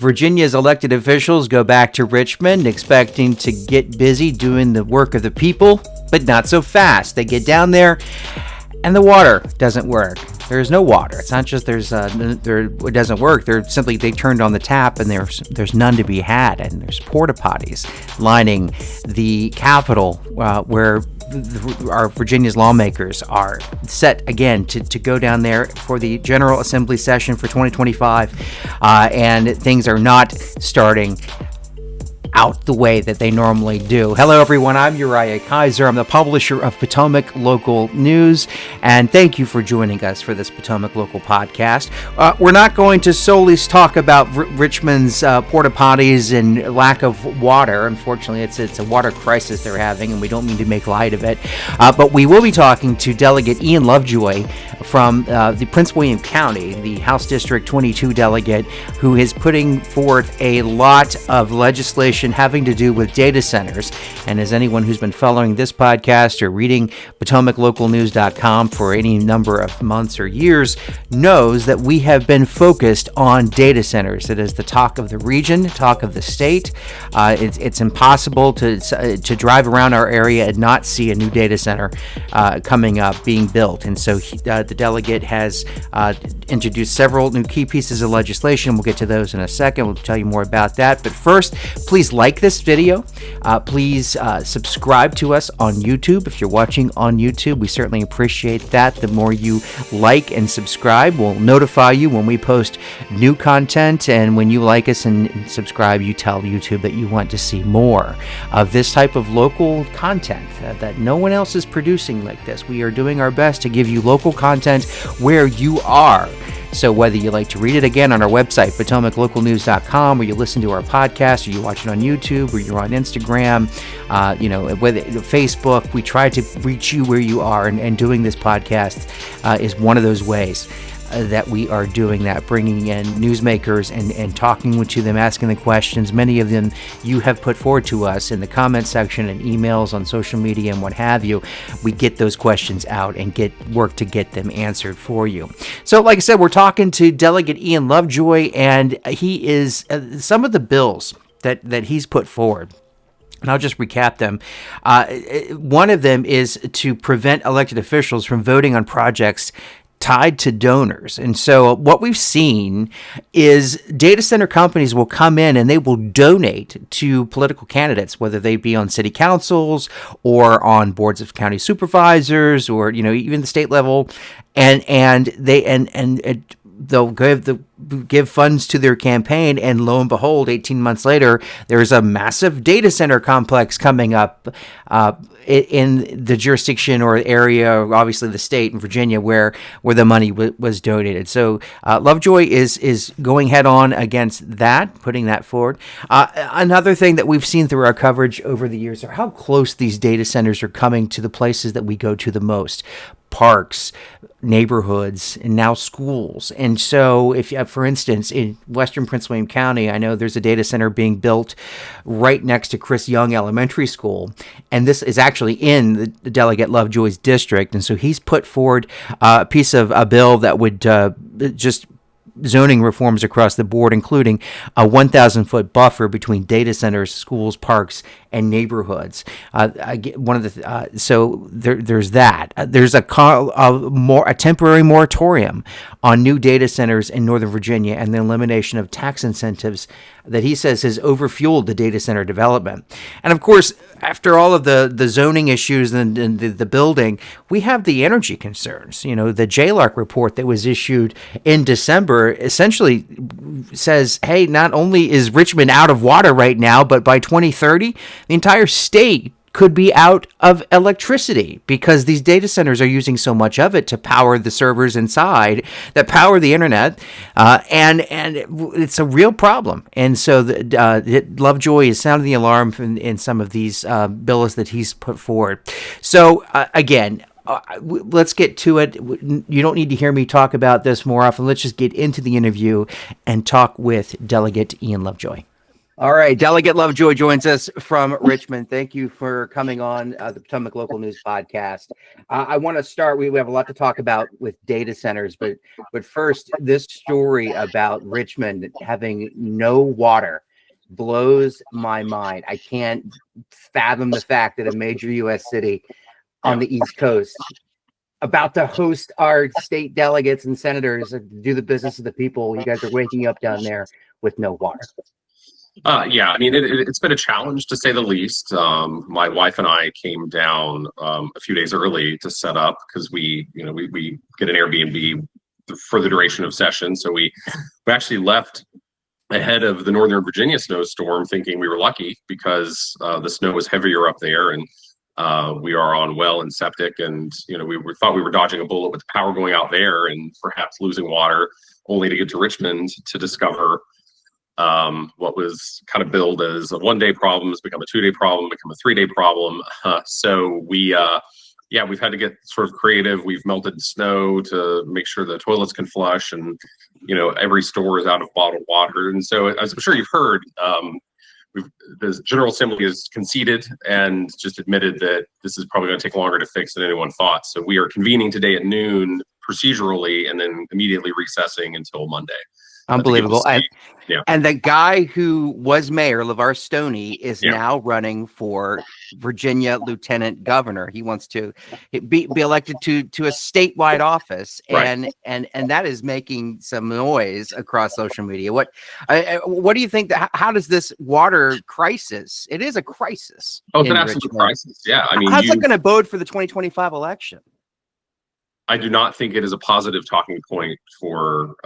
Virginia's elected officials go back to Richmond expecting to get busy doing the work of the people, but not so fast. They get down there and the water doesn't work. There's no water. It's not just it doesn't work. They turned on the tap and there's none to be had. And there's porta potties lining the Capitol where our Virginia's lawmakers are set again to go down there for the General Assembly session for 2025, and things are not starting out the way that they normally do. Hello, everyone. I'm Uriah Kaiser. I'm the publisher of Potomac Local News, and thank you for joining us for this Potomac Local podcast. We're not going to solely talk about Richmond's porta potties and lack of water. Unfortunately, it's a water crisis they're having, and we don't mean to make light of it. But we will be talking to Delegate Ian Lovejoy from the Prince William County, the House District 22 delegate, who is putting forth a lot of legislation having to do with data centers. And as anyone who's been following this podcast or reading PotomacLocalNews.com for any number of months or years knows that we have been focused on data centers. It is the talk of the region, talk of the state. It's impossible to drive around our area and not see a new data center coming up, being built. And so the delegate has introduced several new key pieces of legislation. We'll get to those in a second. We'll tell you more about that. But first, please like this video. Please subscribe to us on YouTube. If you're watching on YouTube, we certainly appreciate that. The more you like and subscribe, we'll notify you when we post new content. And when you like us and subscribe, you tell YouTube that you want to see more of this type of local content that no one else is producing like this. We are doing our best to give you local content where you are. So whether you like to read it again on our website, PotomacLocalNews.com, or you listen to our podcast, or you watch it on YouTube, or you're on Instagram, whether Facebook, we try to reach you where you are, and doing this podcast is one of those ways that we are doing that, bringing in newsmakers and talking to them, asking the questions. Many of them you have put forward to us in the comment section and emails on social media and what have you. We get those questions out and work to get them answered for you. So like I said, we're talking to Delegate Ian Lovejoy, and he is some of the bills that he's put forward. And I'll just recap them. One of them is to prevent elected officials from voting on projects tied to donors. And so what we've seen is data center companies will come in and they will donate to political candidates, whether they be on city councils or on boards of county supervisors or, even the state level. And they'll give funds to their campaign, and lo and behold, 18 months later, there's a massive data center complex coming up in the jurisdiction or area, obviously the state in Virginia, where the money was donated. So Lovejoy is going head on against that, putting that forward. Another thing that we've seen through our coverage over the years are how close these data centers are coming to the places that we go to the most. Parks, neighborhoods, and now schools. And so if, for instance, in western Prince William County, I know there's a data center being built right next to Chris Young Elementary School. And this is actually in the Delegate Lovejoy's district. And so he's put forward a piece of a bill that would just zoning reforms across the board, including a 1,000-foot buffer between data centers, schools, parks, and neighborhoods. So there's that. There's a temporary moratorium on new data centers in Northern Virginia, and the elimination of tax incentives that he says has overfueled the data center development. And of course, after all of the zoning issues and the building, we have the energy concerns. The JLARC report that was issued in December essentially says, hey, not only is Richmond out of water right now, but by 2030, the entire state could be out of electricity because these data centers are using so much of it to power the servers inside that power the internet, and it's a real problem. And so Lovejoy is sounding the alarm in some of these bills that he's put forward. So again, let's get to it. You don't need to hear me talk about this more often. Let's just get into the interview and talk with Delegate Ian Lovejoy. All right, Delegate Lovejoy joins us from Richmond. Thank you for coming on the Potomac Local News Podcast. I want to start. We have a lot to talk about with data centers, but first, this story about Richmond having no water blows my mind. I can't fathom the fact that a major U.S. city on the East Coast about to host our state delegates and senators do the business of the people. You guys are waking up down there with no water. Yeah, I mean, it's been a challenge to say the least. My wife and I came down a few days early to set up because we get an Airbnb for the duration of session. So we actually left ahead of the Northern Virginia snowstorm, thinking we were lucky because the snow was heavier up there, and we are on well and septic, and we thought we were dodging a bullet with the power going out there and perhaps losing water, only to get to Richmond to discover what was kind of billed as a one-day problem has become a two-day problem, become a three-day problem. So we've had to get sort of creative. We've melted snow to make sure the toilets can flush, and every store is out of bottled water. And so, as I'm sure you've heard, the General Assembly has conceded and just admitted that this is probably going to take longer to fix than anyone thought. So we are convening today at noon procedurally, and then immediately recessing until Monday. Unbelievable. And the guy who was Mayor Levar Stoney is now running for Virginia Lieutenant Governor. He wants to be elected to a statewide office, and that is making some noise across social media. What do you think? How does this water crisis? It is a crisis. Oh, it's an absolute crisis. Yeah, I mean, how's that going to bode for the 2025 election? I do not think it is a positive talking point for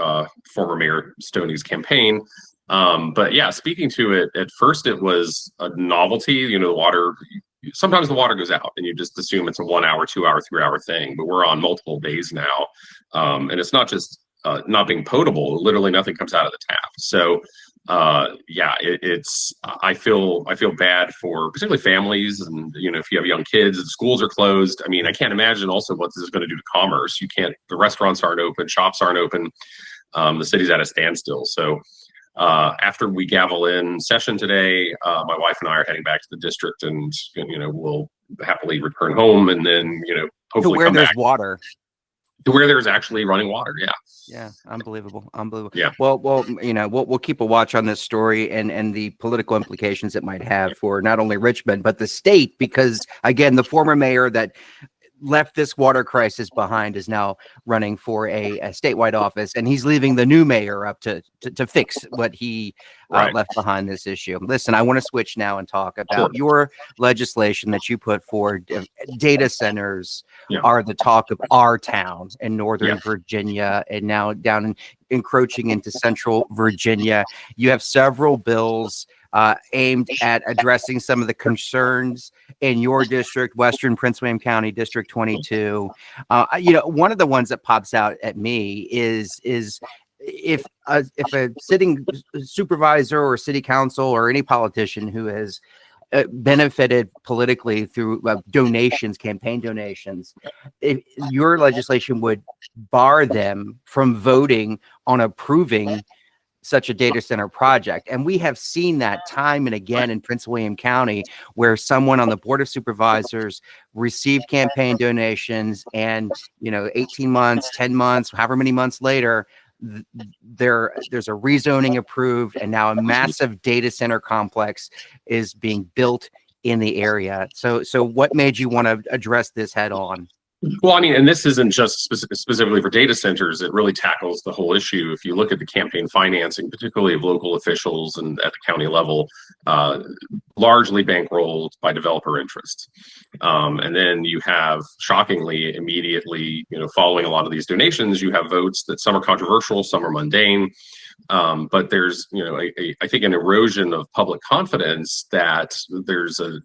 former Mayor Stoney's campaign. But yeah, speaking to it, at first it was a novelty. The water, sometimes the water goes out and you just assume it's a 1 hour, 2 hour, 3 hour thing. But we're on multiple days now. And it's not just not being potable. Literally nothing comes out of the tap. So I feel bad for particularly families, and if you have young kids and schools are closed. I mean, I can't imagine also what this is going to do to commerce. The restaurants aren't open, shops aren't open, the city's at a standstill. So after we gavel in session today, my wife and I are heading back to the district, and we'll happily return home, and then hopefully where come there's back water. To where there's actually running water. Yeah, unbelievable. Yeah. Well, we'll keep a watch on this story and the political implications it might have for not only Richmond but the state, because again, the former mayor that left this water crisis behind is now running for a statewide office, and he's leaving the new mayor up to fix what he left behind this issue. Listen, I want to switch now and talk about your legislation that you put forward. Data centers are the talk of our town in Northern Virginia, and now down encroaching into Central Virginia. You have several bills aimed at addressing some of the concerns in your district, Western Prince William County, District 22. One of the ones that pops out at me is if a sitting supervisor or city council or any politician who has benefited politically through donations, campaign donations, your legislation would bar them from voting on approving such a data center project. And we have seen that time and again in Prince William County, where someone on the Board of Supervisors received campaign donations, and 18 months, 10 months, however many months later, there's a rezoning approved, and now a massive data center complex is being built in the area. So what made you want to address this head on? Well, I mean, and this isn't just specifically for data centers. It really tackles the whole issue. If you look at the campaign financing, particularly of local officials and at the county level, largely bankrolled by developer interests. And then you have, shockingly, immediately, following a lot of these donations, you have votes that some are controversial, some are mundane. But there's, I think, an erosion of public confidence that there's a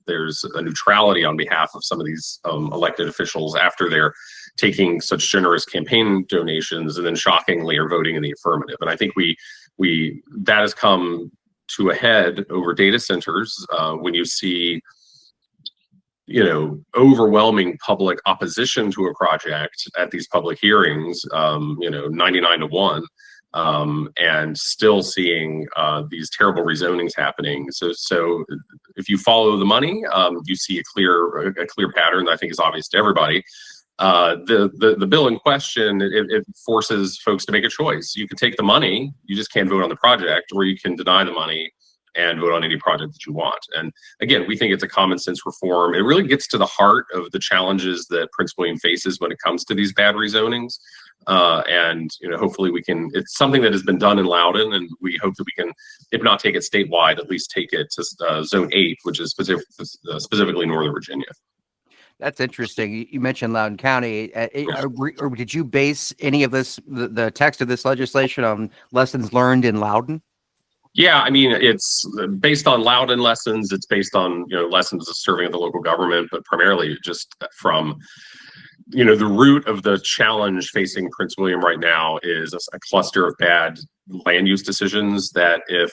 neutrality on behalf of some of these elected officials after they're taking such generous campaign donations and then shockingly are voting in the affirmative. And I think that has come to a head over data centers when you see overwhelming public opposition to a project at these public hearings, 99 to 1. and still seeing these terrible rezonings happening. So if you follow the money, you see a clear pattern that I think is obvious to everybody. The bill in question, it forces folks to make a choice. You can take the money, you just can't vote on the project, or you can deny the money and vote on any project that you want. And again, we think it's a common sense reform. It really gets to the heart of the challenges that Prince William faces when it comes to these bad rezonings. And hopefully we can. It's something that has been done in Loudoun, and we hope that we can, if not take it statewide, at least take it to Zone 8, which is specifically Northern Virginia. That's interesting. You mentioned Loudoun County. Or did you base any of this, the text of this legislation, on lessons learned in Loudoun? Yeah, I mean, it's based on Loudoun lessons. It's based on lessons of serving at the local government, but primarily just from the root of the challenge facing Prince William right now is a cluster of bad land use decisions that, if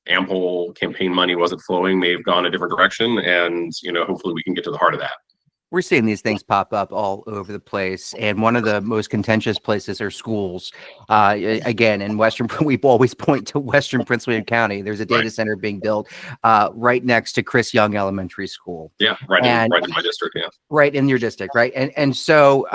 ample campaign money wasn't flowing, may have gone a different direction. And hopefully we can get to the heart of that. We're seeing these things pop up all over the place, and one of the most contentious places are schools. Again, in we always point to Western Prince William County. There's a data center being built right next to Chris Young Elementary School. Yeah, right in my district. Yeah, right in your district, right? And so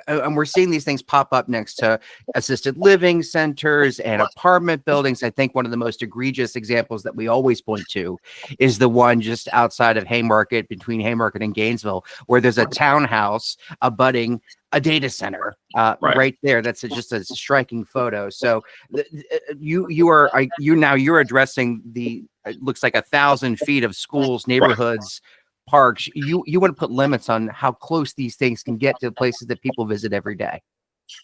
and we're seeing these things pop up next to assisted living centers and apartment buildings. I think one of the most egregious examples that we always point to is the one just outside of Haymarket, between Haymarket and Gainesville, where there's a townhouse abutting a data center right there. That's just a striking photo. So you're addressing it looks like 1,000 feet of schools, neighborhoods, parks. You want to put limits on how close these things can get to the places that people visit every day.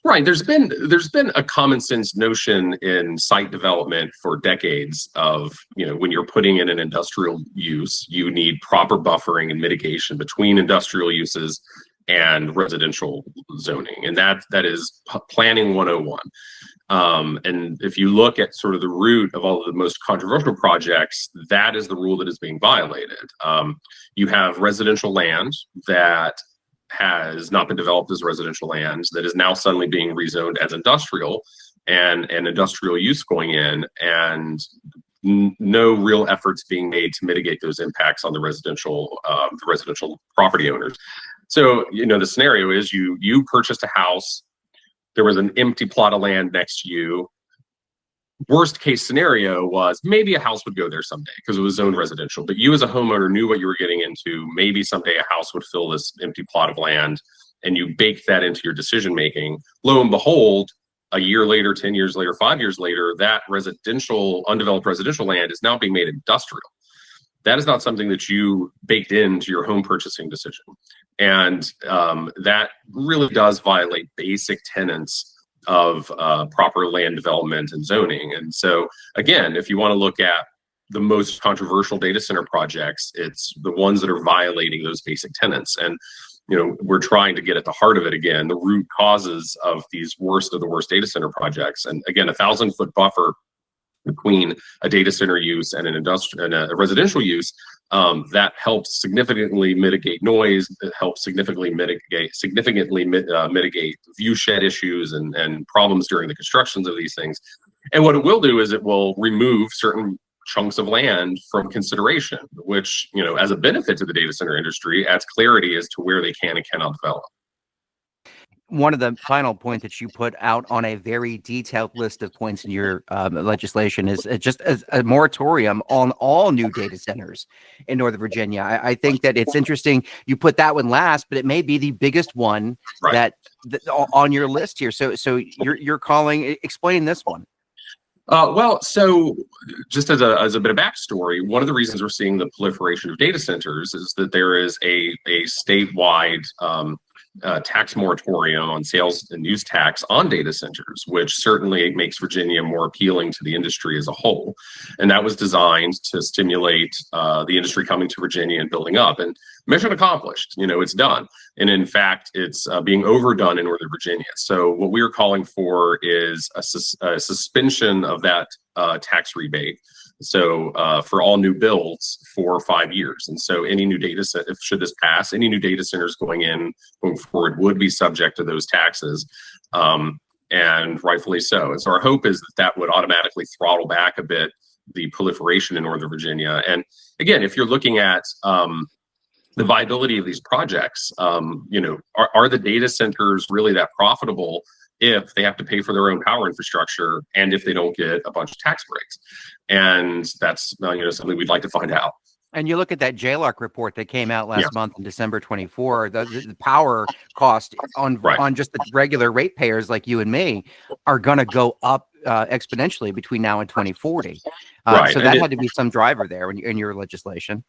Right. There's been a common sense notion in site development for decades of, when you're putting in an industrial use, you need proper buffering and mitigation between industrial uses and residential zoning. And that is planning 101. And if you look at sort of the root of all of the most controversial projects, that is the rule that is being violated. You have residential land that has not been developed as residential land that is now suddenly being rezoned as industrial, and industrial use going in, and no real efforts being made to mitigate those impacts on the residential property owners. So the scenario is you purchased a house, there was an empty plot of land next to you. Worst case scenario was maybe a house would go there someday because it was zoned residential, but you as a homeowner knew what you were getting into. Maybe someday a house would fill this empty plot of land, and you baked that into your decision making. Lo and behold, a year later, 10 years later, 5 years later, that undeveloped residential land is now being made industrial. That is not something that you baked into your home purchasing decision. And that really does violate basic tenets of proper land development and zoning. And so, again, if you want to look at the most controversial data center projects, it's the ones that are violating those basic tenets. And we're trying to get at the heart of it again, the root causes of these worst of the worst data center projects. And again, 1,000-foot buffer between a data center use and a residential use, that helps significantly mitigate noise. It helps significantly mitigate view shed issues and problems during the constructions of these things. And what it will do is it will remove certain chunks of land from consideration, which, as a benefit to the data center industry, adds clarity as to where they can and cannot develop. One of the final points that you put out on a very detailed list of points in your legislation is just a moratorium on all new data centers in Northern Virginia. I think that it's interesting you put that one last, but it may be the biggest one that on your list here. So you're explain this one. So just as a bit of backstory, one of the reasons we're seeing the proliferation of data centers is that there is a statewide tax moratorium on sales and use tax on data centers, which certainly makes Virginia more appealing to the industry as a whole. And that was designed to stimulate the industry coming to Virginia and building up. And mission accomplished. It's done. And in fact, it's being overdone in Northern Virginia. So what we are calling for is a suspension of that tax rebate. So for all new builds for 5 years. And so any new data set, should this pass, any new data centers going forward would be subject to those taxes. and rightfully so. And so our hope is that that would automatically throttle back a bit the proliferation in Northern Virginia. And again, if you're looking at the viability of these projects, are the data centers really that profitable if they have to pay for their own power infrastructure and if they don't get a bunch of tax breaks? And that's something we'd like to find out. And you look at that JLARC report that came out last month in December 24, the power cost on just the regular ratepayers like you and me are going to go up exponentially between now and 2040. So that had to be some driver there in your legislation.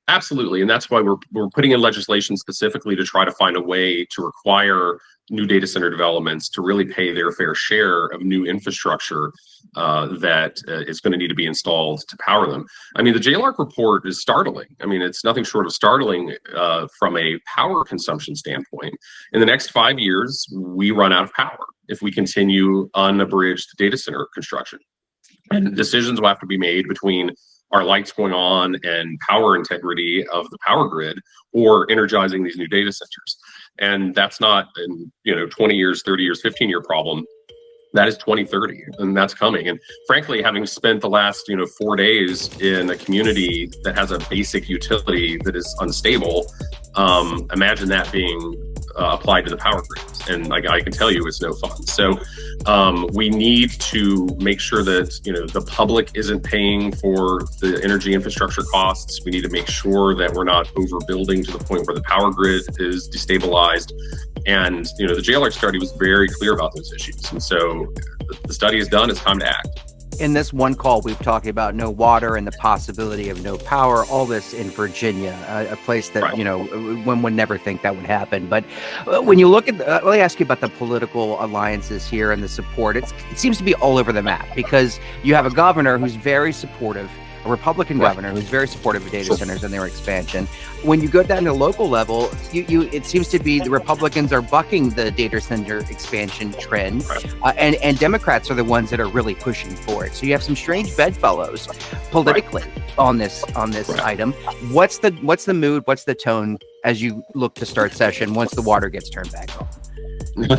Absolutely. And that's why we're putting in legislation specifically to try to find a way to require new data center developments to really pay their fair share of new infrastructure that is going to need to be installed to power them. I mean, the JLARC report is startling. I mean, it's nothing short of startling from a power consumption standpoint. In the next 5 years, we run out of power if we continue unabridged data center construction. And decisions will have to be made between our lights going on and power integrity of the power grid or energizing these new data centers. And that's not an 20 years, 30 years, 15-year problem. That is 2030, and that's coming. And frankly, having spent the last 4 days in a community that has a basic utility that is unstable, imagine that being applied to the power grids. And I can tell you it's no fun. So we need to make sure that the public isn't paying for the energy infrastructure costs. We need to make sure that we're not overbuilding to the point where the power grid is destabilized. And the JLARC study was very clear about those issues. And so the study is done. It's time to act. In this one call, we've talked about no water and the possibility of no power, all this in Virginia, a place that, one would never think that would happen. But when you look at, let me ask you about the political alliances here and the support. It seems to be all over the map because you have a governor who's very supportive, a Republican governor who's very supportive of data centers and their expansion. When you go down to the local level, it seems to be the Republicans are bucking the data center expansion trend, and Democrats are the ones that are really pushing for it. So you have some strange bedfellows politically on this item. What's the mood? What's the tone as you look to start session once the water gets turned back on?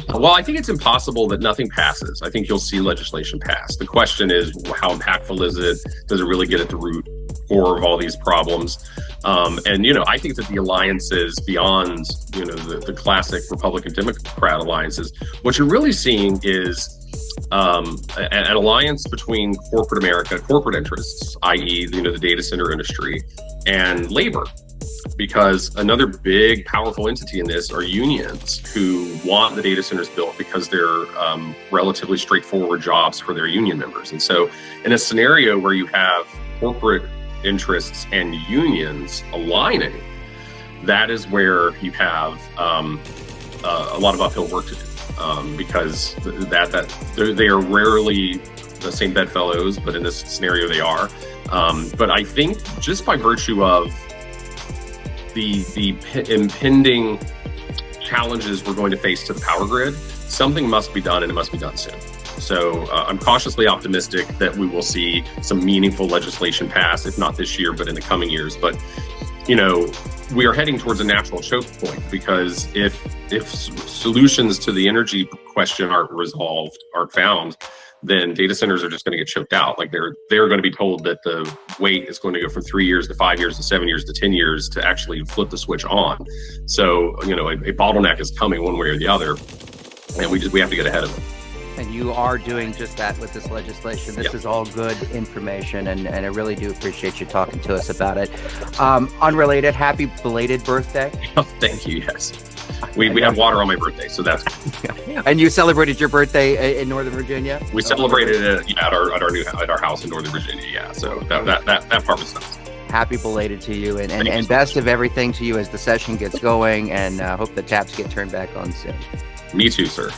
Well, I think it's impossible that nothing passes. I think you'll see legislation pass. The question is, how impactful is it? Does it really get at the root core of all these problems? I think that the alliances beyond, the classic Republican-Democrat alliances, what you're really seeing is an alliance between corporate America, corporate interests, i.e., the data center industry, and labor. Because another big, powerful entity in this are unions who want the data centers built because they're relatively straightforward jobs for their union members. And so in a scenario where you have corporate interests and unions aligning, that is where you have a lot of uphill work to do because they are rarely the same bedfellows, but in this scenario they are. But I think just by virtue of the impending challenges we're going to face to the power grid, something must be done, and it must be done soon. So I'm cautiously optimistic that we will see some meaningful legislation pass, if not this year, but in the coming years. But, we are heading towards a natural choke point because if solutions to the energy question aren't found, then data centers are just going to get choked out. Like they're going to be told that the wait is going to go from 3 years to 5 years to 7 years to 10 years to actually flip the switch on. So, a bottleneck is coming one way or the other, and we have to get ahead of it. And you are doing just that with this legislation. This is all good information, and I really do appreciate you talking to us about it. Unrelated, happy belated birthday. Oh, thank you, yes. We have water on my birthday, so that's And you celebrated your birthday in Northern Virginia? We celebrated it at our house in Northern Virginia, yeah. So that part was nice. Happy belated to you, and best of everything to you as the session gets going, and hope the taps get turned back on soon. Me too, sir.